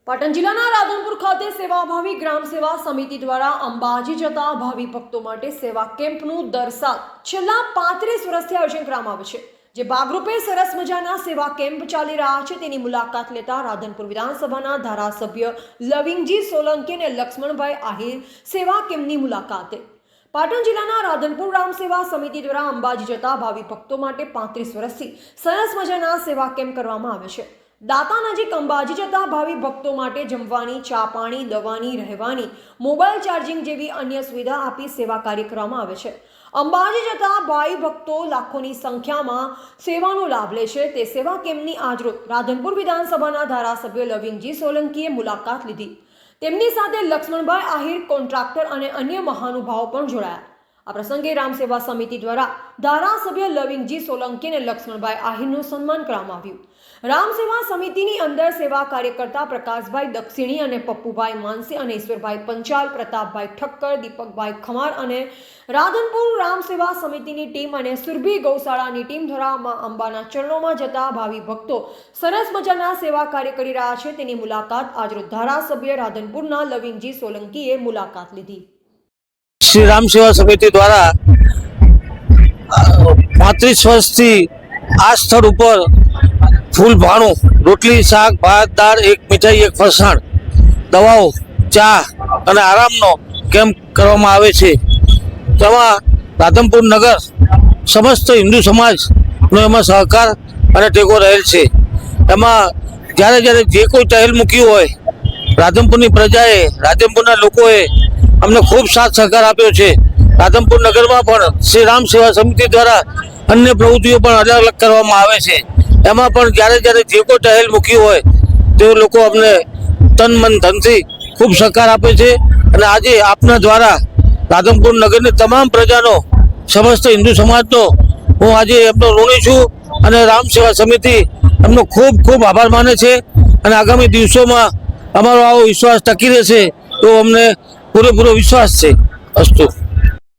પાટણ જિલ્લાના રાધનપુર ખાતે સેવાભાવી ગ્રામ સેવા સમિતિ દ્વારા અંબાજી જતા ભાવિ ભક્તો માટે સેવા કેમ્પનું દર સાલ છેલ્લા 35 વર્ષથી આયોજન કરવામાં આવે છે, જે ભાગરૂપે સરસ મજાના સેવા કેમ્પ ચાલી રહ્યા છે તેની મુલાકાત લેતા રાધનપુર વિધાનસભાના ધારાસભ્ય લવિંગજી સોલંકી અને લક્ષ્મણભાઈ આહિર સેવા કેમ્પની મુલાકાતે પાટણ જિલ્લાના રાધનપુર ગ્રામ સેવા સમિતિ દ્વારા અંબાજી જતા ભાવિ ભક્તો માટે 35 વર્ષથી સરસ મજાના સેવા કેમ્પ કરવામાં આવે છે। દાતા નજીક અંબાજી જતા ભાવિ ભક્તો માટે જમવાની, ચા પાણી, દવાની, રહેવાની, મોબાઈલ ચાર્જિંગ જેવી અન્ય સુવિધા આપી સેવા કાર્ય કરવામાં આવે છે। અંબાજી જતા ભાવિ ભક્તો લાખોની સંખ્યામાં સેવાનો લાભ લે છે। તે સેવા કેમ્પની આજરોજ રાધનપુર વિધાનસભાના ધારાસભ્ય લવિંગજી સોલંકીએ મુલાકાત લીધી। તેમની સાથે લક્ષ્મણભાઈ આહિર, કોન્ટ્રાક્ટર અને અન્ય મહાનુભાવો પણ જોડાયા। આ પ્રસંગે રામ સેવા સમિતિ દ્વારા ધારાસભ્ય લવિંગજી સોલંકી અને લક્ષ્મણભાઈ આહિરનું સન્માન કરવામાં આવ્યું। રામ સેવા સમિતિની અંદર સેવા કાર્યકર્તા પ્રકાશભાઈ દક્ષિણી અને પપ્પુભાઈ માનસી અને ઈશ્વરભાઈ પંચાલ, પ્રતાપભાઈ ઠક્કર, દીપકભાઈ ખમાર અને રાધનપુર રામ સેવા સમિતિની ટીમ અને સુરભી ગૌશાળાની ટીમ દ્વારા મા અંબાના ચરણોમાં જતા ભાવિ ભક્તો સરસ મજાના સેવા કાર્ય કરી રહ્યા છે તેની મુલાકાત આજરોજ ધારાસભ્ય રાધનપુરના લવિંગજી સોલંકીએ મુલાકાત લીધી। श्री राम सेवा समिति द्वारा 35 वर्षથી આ સ્થળ ઉપર ફૂલ ભાણું, રોટલી, શાક, ભાત, દાળ, એક મીઠાઈ, એક ફરસાણ, દવાઓ, ચા અને આરામનો કેમ્પ કરવામાં આવે છે। તેમાં રાધનપુર નગર સમસ્ત હિન્દુ સમાજનો એમાં સહકાર અને ટેકો રહેલ છે। એમાં જ્યારે જે કોઈ ટહેલ મૂક્યું હોય, રાધનપુરની પ્રજાએ, રાધનપુરના લોકોએ અમને ખૂબ સાથ સહકાર આપ્યો છે। રાધનપુર નગરમાં પણ શ્રી રામ સેવા સમિતિ દ્વારા અન્ય પ્રવૃત્તિઓ પણ અલગ અલગ કરવામાં આવે છે। એમાં પણ જ્યારે જે કોઈ ટહેલ મૂકી હોય તે લોકો અમને તન મન ધનથી ખૂબ સહકાર આપે છે। અને આજે આપના દ્વારા રાધનપુર નગરની તમામ પ્રજાનો, સમસ્ત હિન્દુ સમાજનો હું આજે એમનો ઋણી છું અને રામ સેવા સમિતિ એમનો ખૂબ ખૂબ આભાર માને છે। અને આગામી દિવસોમાં અમારો આવો વિશ્વાસ ટકી રહેશે તો અમને પૂરેપૂરો વિશ્વાસ છે। અસ્તુ।